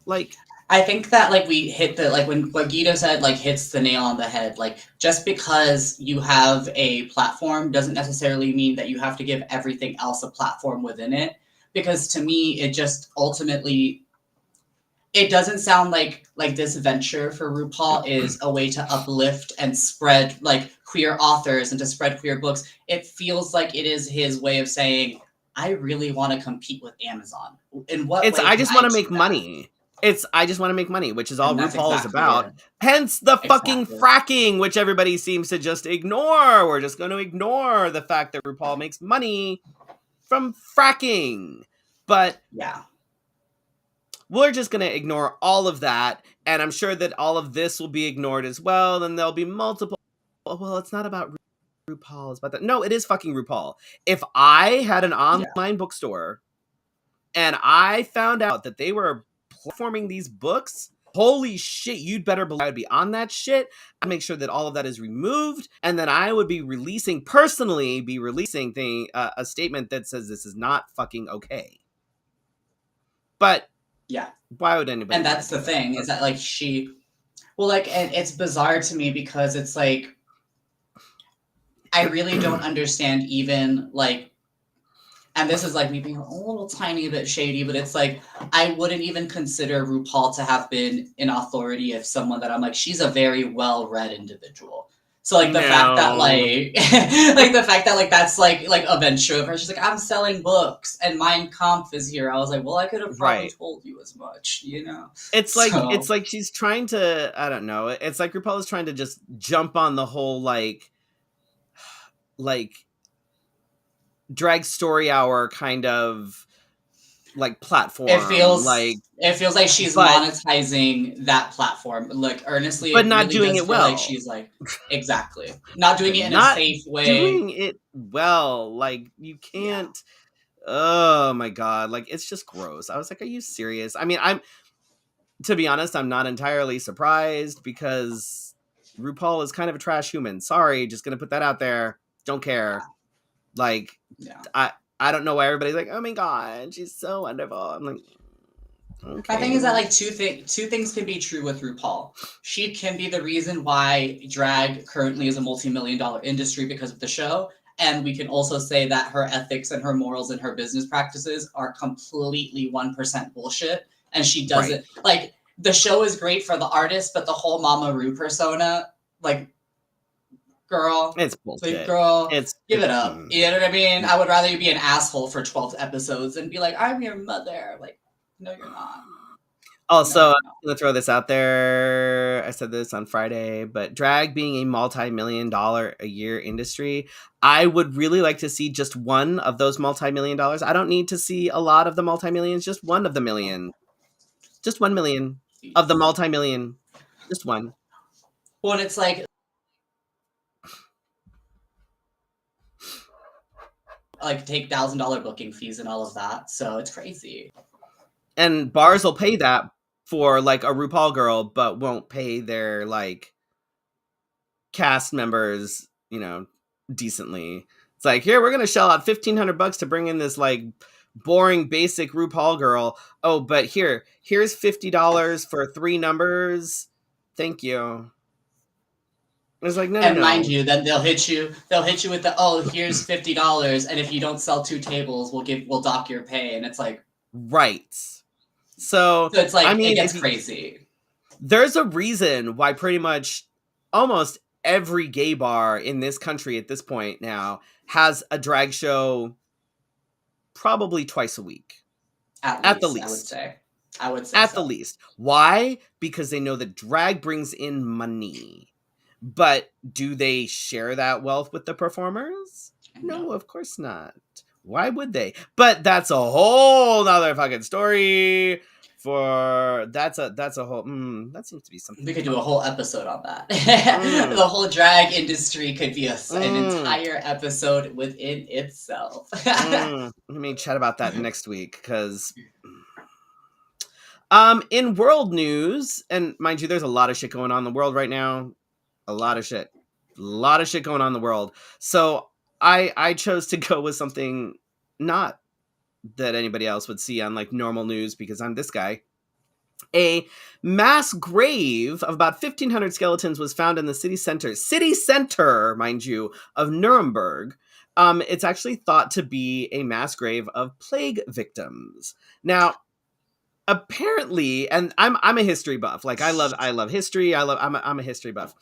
like I think that like we hit the like when what Guido said like hits the nail on the head. Like just because you have a platform doesn't necessarily mean that you have to give everything else a platform within it. Because to me, it just ultimately it doesn't sound like this venture for RuPaul is a way to uplift and spread like queer authors and to spread queer books. It feels like it is his way of saying, I really want to compete with Amazon. In what it's way I can just I want to do make that? money. It's I just want to make money, which is all And that's RuPaul is exactly about. it. Hence the fucking Exactly. fracking, which everybody seems to just ignore. We're just going to ignore the fact that RuPaul makes money from fracking. But Yeah. we're just going to ignore all of that. And I'm sure that all of this will be ignored as well. Then there'll be multiple. Well, it's not about RuPaul. It's about that. No, it is fucking RuPaul. If I had an Yeah. online bookstore and I found out that they were platforming these books, holy shit, you'd better believe I'd be on that shit. I'd make sure that all of that is removed. And then I would be releasing a statement that says this is not fucking okay. But Yeah. why would anybody And want that's to the do that? thing is that like well like and it's bizarre to me because it's like I really don't understand even like and this is like me being a little tiny bit shady, but it's like I wouldn't even consider RuPaul to have been an authority if someone that I'm like, she's a very well-read individual. So like the fact that No. like the fact that like that's like a venture of her, she's like, I'm selling books and Mein Kampf is here. I was like, well, I could have probably Right. told you as much, you know? It's So like she's trying to, I don't know. It's like RuPaul is trying to just jump on the whole like drag story hour kind of like platform, like it feels like she's but monetizing that platform. Like earnestly, but it not really doing does it feel like well. she's like exactly not doing But it in a not safe way. doing it well. Like you Yeah, can't. Oh my god, like it's just gross. I was like, are you serious? I mean, I'm to be honest, I'm not entirely surprised because RuPaul is kind of a trash human. Sorry, just gonna put that out there. Don't care. Like yeah. I don't know why everybody's like, oh my god, she's so wonderful. I'm like, My thing okay. is that like two things can be true with RuPaul. She can be the reason why drag currently is a multi-million-dollar industry because of the show, and we can also say that her ethics and her morals and her business practices are completely 1% bullshit. And she Right. doesn't like the show is great for the artist, but the whole Mama Ru persona, like girl, It's like bullshit. girl, It's give it up. You know what I mean? mm. I would rather you be an asshole for 12 episodes and be like, I'm your mother. Like, no, you're not. No, Also, I'm you're not. gonna throw this out there. I said this on Friday, but drag being a multi-million-dollar a year industry, I would really like to see just one of those multi-million dollars. I don't need to see a lot of the multi-millions, just one of the million. Just 1 million of the multi-million. Just one. When it's like take $1,000 booking fees and all of that, so it's crazy. And bars will pay that for like a RuPaul girl, but won't pay their like cast members, decently. It's like, here, we're gonna shell out $1,500 to bring in this like boring basic RuPaul girl. Oh, but here's $50 for 3 numbers. Thank you. It's like, no, no, And mind no. you, then they'll hit you with the, oh, here's $50, and if you don't sell 2 tables, we'll dock your pay. And it's like, Right. So, so it's I like it mean, gets crazy. there's a reason why pretty much almost every gay bar in this country at this point now has a drag show probably twice a week. At the I would least. say. I would say At the so. least. Why? Because they know that drag brings in money. But do they share that wealth with the performers? No, No. of course not. Why would they? But that's a whole nother fucking story. That's a whole that seems to be something We to could do talk a whole about. episode on that. Mm, The whole drag industry could be an mm, entire episode within itself. Let me chat about that next week because in world news, and mind you, there's a lot of shit going on in the world right now. A lot of shit. A lot of shit going on in the world. So I chose to go with something not that anybody else would see on like normal news because I'm this guy. A mass grave of about 1,500 skeletons was found in the city center, mind you, of Nuremberg. It's actually thought to be a mass grave of plague victims. Now, apparently, and I'm a history buff. Like I love history. I'm a history buff.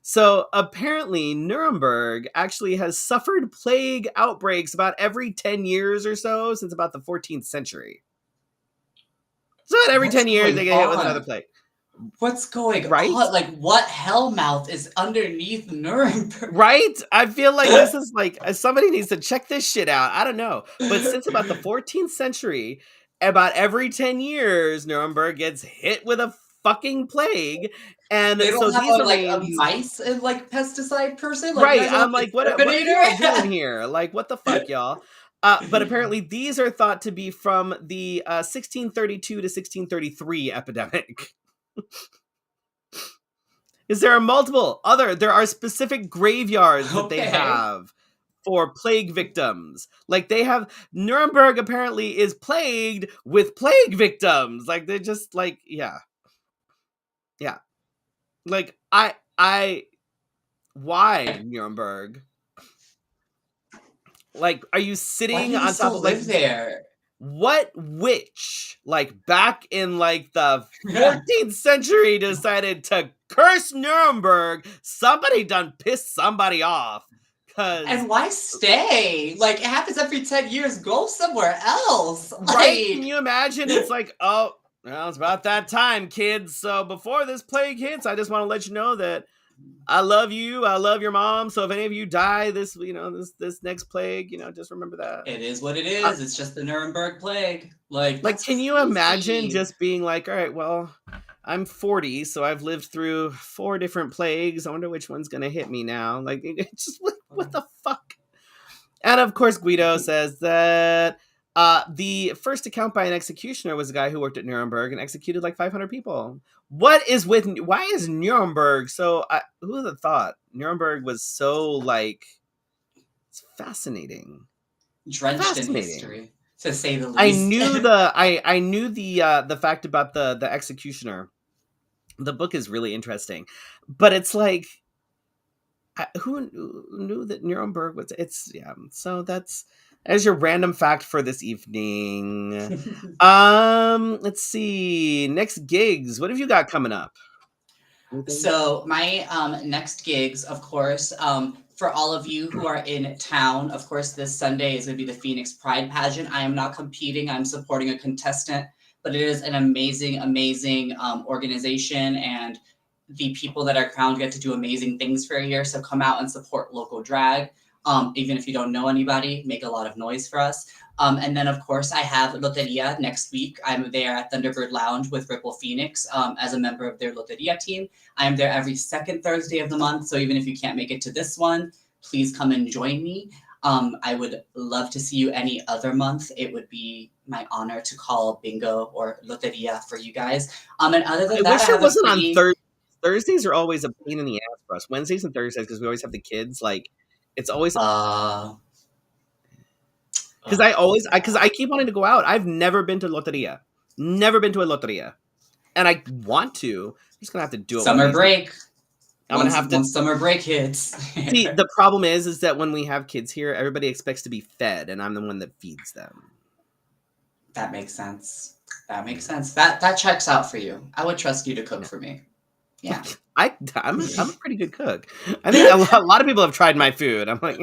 So apparently, Nuremberg actually has suffered plague outbreaks about every 10 years or so since about the 14th century. So about every What's 10 years, they going get hit with another on? plague. What's going Right? on? Like, what hellmouth is underneath Nuremberg? Right? I feel like this is like somebody needs to check this shit out. I don't know. But since about the 14th century, about every 10 years, Nuremberg gets hit with a fucking plague. And They so don't have these a remains. mice and like pesticide person. Like, you Right. guys are like I'm the like, what are you all doing Terminator. here? Like, what the fuck, y'all? But apparently these are thought to be from the 1632 to 1633 epidemic. Is there are specific graveyards that they Okay. have for plague victims. Like they have Nuremberg apparently is plagued with plague victims. Like they're just like, yeah. Yeah. Like I why Nuremberg? Like, are you Why sitting do they on top still of like live there? what witch like back in like the 14th century decided to curse Nuremberg? Somebody done pissed somebody off. Cause And why stay? Like, it happens every 10 years. Go somewhere else. right? Can Like, you imagine? It's like, oh, well, it's about that time, kids. So before this plague hits, I just want to let you know that I love you. I love your mom. So if any of you die this next plague, just remember that. it is what it Uh, is. It's just the Nuremberg plague. Like, like, that's can you imagine crazy. just being like, all right, well, I'm 40, so I've lived through 4 different plagues. I wonder which one's gonna hit me now. Like, it's just what the fuck? And of course, Guido says that the first account by an executioner was a guy who worked at Nuremberg and executed like 500 people. Why is Nuremberg so? Who would have thought Nuremberg was so like? It's fascinating. Drenched in Fascinating. history, to say the I least. knew the fact about the executioner. The book is really interesting, but it's like who knew that Nuremberg was? It's yeah. So that's as your random fact for this evening. Let's see. Next gigs. What have you got coming up? Anything? So my next gigs, of course, for all of you who are in town, of course, this Sunday is going to be the Phoenix Pride pageant. I am not competing; I'm supporting a contestant, but it is an amazing, amazing organization, and the people that are crowned get to do amazing things for a year. So come out and support local drag. Even if you don't know anybody, make a lot of noise for us. And then, of course, I have Loteria next week. I'm there at Thunderbird Lounge with Ripple Phoenix as a member of their Loteria team. I am there every second Thursday of the month. So even if you can't make it to this one, please come and join me. I would love to see you any other month. It would be my honor to call bingo or Loteria for you guys. And other I than that, I wish it have a wasn't on pretty Thursdays. Thursdays are always a pain in the ass for us. Wednesdays and Thursdays because we always have the kids. Like it's always uh, because uh because I keep wanting to go out. I've never been to Loteria. Never been to a Loteria. And I want to, just gonna have to do it one of Summer these days. break. I'm gonna have to Once summer break hits. see. The problem is that when we have kids here, everybody expects to be fed, and I'm the one that feeds them. That makes sense. That makes sense. That checks out for you. I would trust you to cook Yeah. for me. Yeah. I'm a pretty good cook. I think a lot of people have tried my food. I'm like,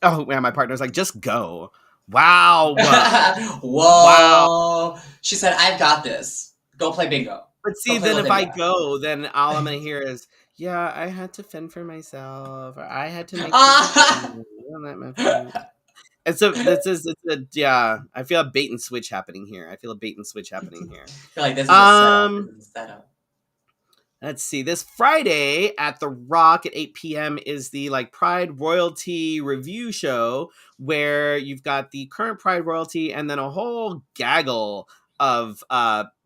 oh man, my partner's like, just go. Wow. Wow. Whoa. She said, I've got this. Go play bingo. But Go see, play then if I Loteria. go, then all I'm gonna hear is, yeah, I had to fend for myself, or I had to make food for Ah! family. I don't like my food. And so yeah, I feel a bait and switch happening here. I feel a bait and switch happening here. Feel like this is a setup. This Um, is a setup. let's see. This Friday at the Rock at 8 p.m. is the like Pride Royalty review show where you've got the current Pride royalty and then a whole gaggle of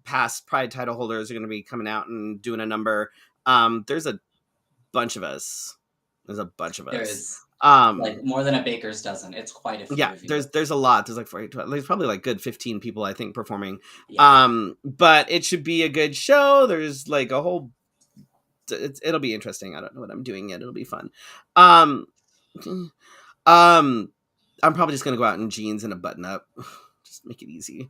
past Pride title holders are going to be coming out and doing a number. There's a bunch of us. There's a bunch of There us. is Um, like more than a baker's dozen. It's quite a few yeah, of you. there's a lot. There's like 12, there's probably like good 15 people I think performing. Yeah. But it should be a good show. There's like a whole it'll be interesting. I don't know what I'm doing yet. It'll be fun. Um, um, I'm probably just gonna go out in jeans and a button up. Just make it easy.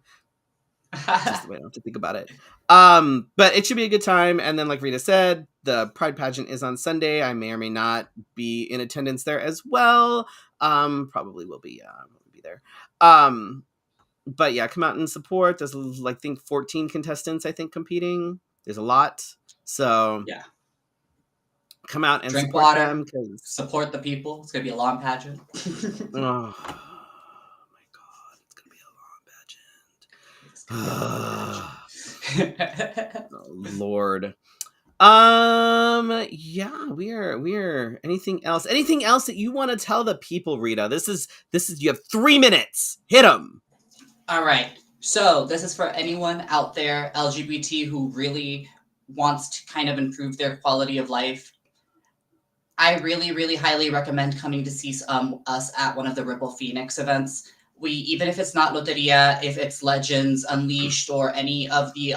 Just the way I don't have to think about it. But it should be a good time. And then, like Rita said, the Pride pageant is on Sunday. I may or may not be in attendance there as well. Probably will be. Will be there. But yeah, come out and support. There's like I think 14 contestants. I think competing. There's a lot. So Yeah. come out and Drink support water. them because Support the people. It's gonna be a lawn pageant. oh my god, it's gonna be a long pageant. Oh, Lord. Yeah, we're anything else that you want to tell the people, Rita? This is you have 3 minutes. Hit them. All right. So this is for anyone out there, LGBT, who really wants to kind of improve their quality of life. I really, really highly recommend coming to see us at one of the Ripple Phoenix events. Even if it's not Loteria, if it's Legends, Unleashed, or any of the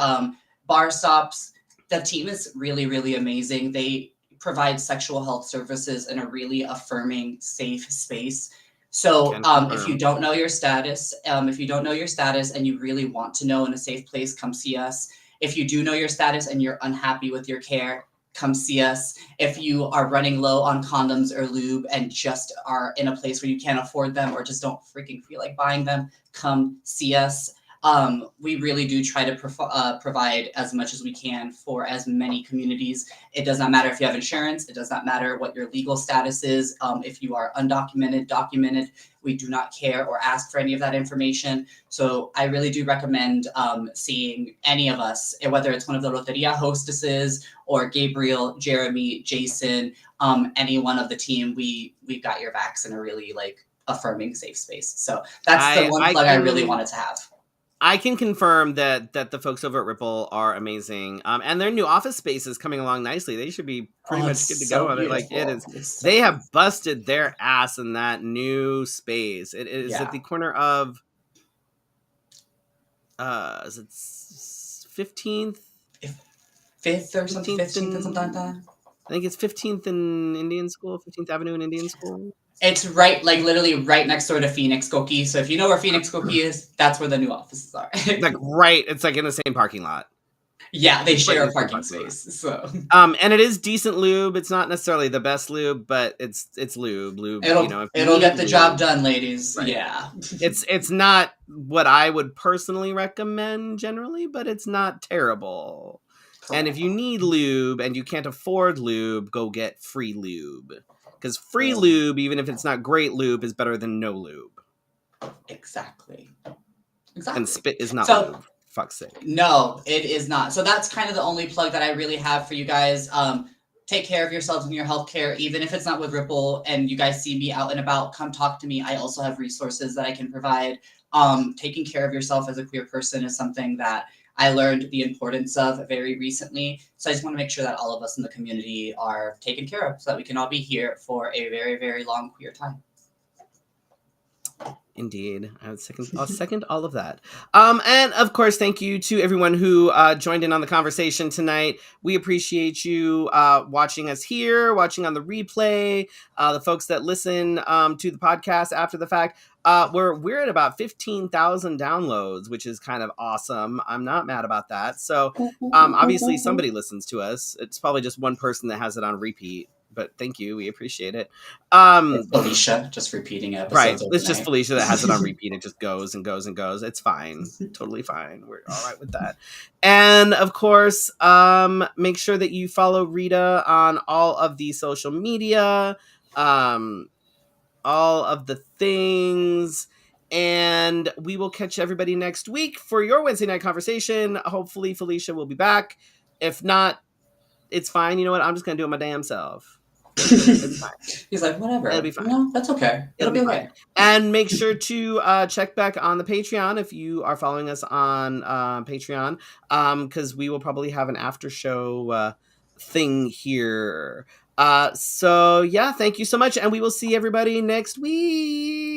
bar stops, the team is really, really amazing. They provide sexual health services in a really affirming, safe space. So if you don't know your status, and you really want to know in a safe place, come see us. If you do know your status and you're unhappy with your care, come see us. If you are running low on condoms or lube and just are in a place where you can't afford them or just don't freaking feel like buying them, come see us. We really do try to provide as much as we can for as many communities. It does not matter if you have insurance. It does not matter what your legal status is. If you are undocumented, documented, we do not care or ask for any of that information. So I really do recommend seeing any of us, whether it's one of the Loteria hostesses or Gabriel, Jeremy, Jason, any one of the team. We've got your backs in a really like affirming safe space. So that's the one plug I really wanted to have. I can confirm that the folks over at Ripple are amazing, and their new office space is coming along nicely. They should be pretty much good to go on it. Like it is, they have busted their ass in that new space. It is at the corner of, is it 15th, 5th or something, 15th and something like that. I think it's 15th and Indian School, 15th Avenue and Indian School. It's right, like literally right next door to Phoenix Koki. So if you know where Phoenix Koki is, that's where the new offices are. Like right, it's like in the same parking lot. Yeah, they share a parking space. So and it is decent lube. It's not necessarily the best lube, but it's lube. It'll get the job done, ladies. Right. Yeah. It's not what I would personally recommend generally, but it's not terrible. Correct. And if you need lube and you can't afford lube, go get free lube. Because free lube, even if it's not great lube, is better than no lube. Exactly. And spit is not lube. Fuck's sake. No, it is not. So that's kind of the only plug that I really have for you guys. Take care of yourselves and your healthcare, even if it's not with Ripple and you guys see me out and about, come talk to me. I also have resources that I can provide. Taking care of yourself as a queer person is something that I learned the importance of very recently. So I just want to make sure that all of us in the community are taken care of so that we can all be here for a very, very long queer time. Indeed. I'll second all of that. And of course, thank you to everyone who joined in on the conversation tonight. We appreciate you watching us here, watching on the replay, the folks that listen to the podcast after the fact. We're at about 15,000 downloads, which is kind of awesome. I'm not mad about that. So obviously somebody listens to us. It's probably just one person that has it on repeat, but thank you. We appreciate it. It's Felicia, just repeating Right. episodes It's just overnight. Felicia that has it on repeat. It just goes and goes and goes. It's fine. Totally fine. We're all right with that. And of course, make sure that you follow Rita on all of the social media, all of the things. And we will catch everybody next week for your Wednesday night conversation. Hopefully, Felicia will be back. If not, it's fine. You know what? I'm just going to do it my damn self. It's fine. He's like, whatever. It'll be fine. No, that's okay. It'll be fine. okay. And make sure to check back on the Patreon if you are following us on Patreon, because we will probably have an after show thing here. So yeah, thank you so much, and we will see everybody next week.